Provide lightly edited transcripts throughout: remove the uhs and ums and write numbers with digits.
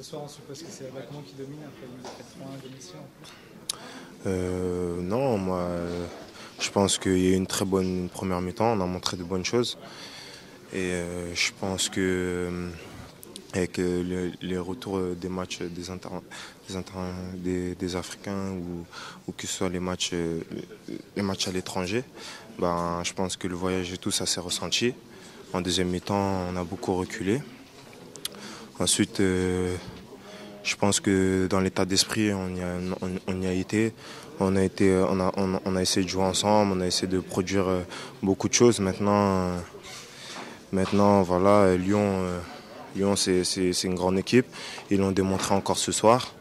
Ce soir, on suppose que c'est la Bacman qui domine après une défaite 3-1 domicile en plus. Non, moi, je pense qu'il y a eu une très bonne première mi-temps. On a montré de bonnes choses. Et je pense que avec les retours des matchs des Africains ou que ce soit les matchs à l'étranger, ben, je pense que le voyage et tout ça s'est ressenti. En deuxième mi-temps, on a beaucoup reculé. Ensuite, je pense que dans l'état d'esprit, on y a été. On a essayé de jouer ensemble, on a essayé de produire beaucoup de choses. Maintenant, voilà, Lyon, c'est une grande équipe. Ils l'ont démontré encore ce soir.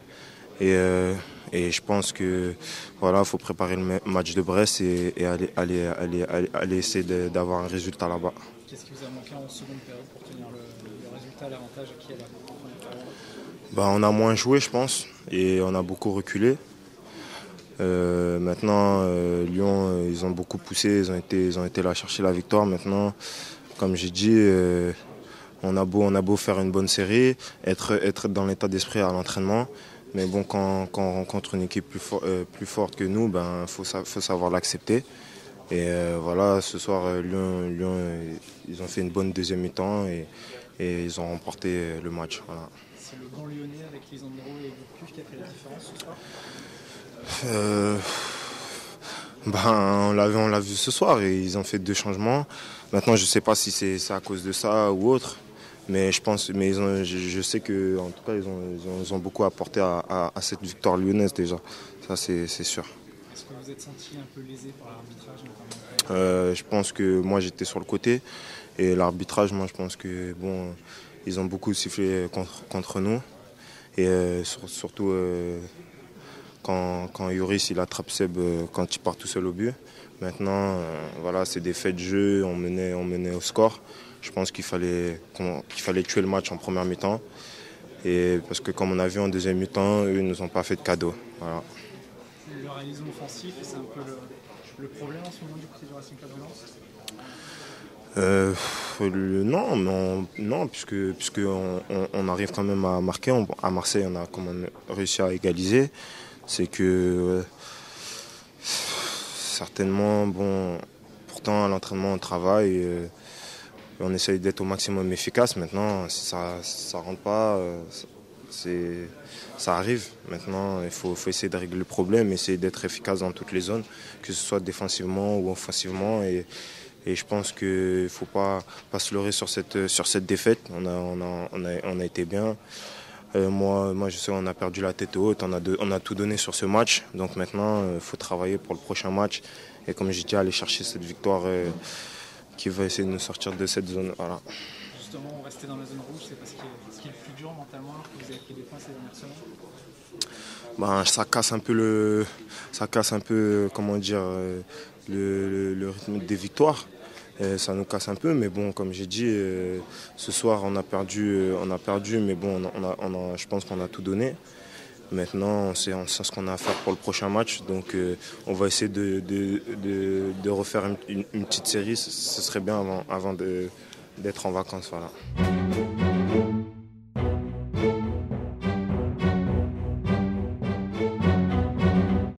Et, euh, et je pense que voilà, faut préparer le match de Brest et aller essayer d'avoir un résultat là-bas. Qu'est-ce qui vous a manqué en seconde période pour tenir le résultat, l'avantage qui est là en première période? Bah, on a moins joué, je pense, et on a beaucoup reculé. Maintenant, Lyon, ils ont beaucoup poussé, ils ont été là chercher la victoire. Maintenant, comme j'ai dit, on a beau faire une bonne série, être dans l'état d'esprit à l'entraînement. Mais bon, quand on rencontre une équipe plus forte que nous, ben, faut savoir l'accepter. Et voilà, ce soir, Lyon, ils ont fait une bonne deuxième mi-temps et ils ont remporté le match. Voilà. C'est le banc lyonnais avec Lisandro et Gourcuff qui a fait la différence ce soir? Ben, on l'a vu ce soir et ils ont fait 2 changements. Maintenant, je ne sais pas si c'est à cause de ça ou autre, mais je sais que en tout cas, ils ont beaucoup apporté à cette victoire lyonnaise déjà. Ça, c'est sûr. Est-ce que vous êtes senti un peu lésé par l'arbitrage notamment? Je pense que moi, j'étais sur le côté et l'arbitrage, moi, je pense que bon, ils ont beaucoup sifflé contre nous et surtout. Quand Yoris il attrape Seb quand il part tout seul au but. Maintenant, voilà, c'est des faits de jeu, on menait au score. Je pense qu'il fallait tuer le match en première mi-temps. Et parce que comme on a vu en deuxième mi-temps, eux ne nous ont pas fait de cadeau. Voilà. Le réalisme offensif, c'est un peu le problème en ce moment du côté du Racing Club de Lens? Non, puisque on arrive quand même à marquer. À Marseille, on a quand même réussi à égaliser. C'est que certainement, bon, pourtant à l'entraînement on travaille et on essaye d'être au maximum efficace. Maintenant, si ça rentre pas, ça arrive. Maintenant, il faut essayer de régler le problème, essayer d'être efficace dans toutes les zones, que ce soit défensivement ou offensivement. Et je pense qu'il ne faut pas se leurrer sur cette défaite. On a été bien. Moi, je sais qu'on a perdu la tête haute, on a tout donné sur ce match. Donc maintenant, il faut travailler pour le prochain match. Et comme j'ai dit, aller chercher cette victoire qui va essayer de nous sortir de cette zone. Voilà. Justement, rester dans la zone rouge, c'est ce qui est le plus dur mentalement alors que vous avez pris des points ces dernières semaines? Ben, ça casse un peu, comment dire, le rythme des victoires. Ça nous casse un peu, mais bon, comme j'ai dit, ce soir on a perdu, mais bon, je pense qu'on a tout donné. Maintenant, on sait ce qu'on a à faire pour le prochain match, donc on va essayer de refaire une petite série. Ce serait bien avant d'être en vacances, voilà.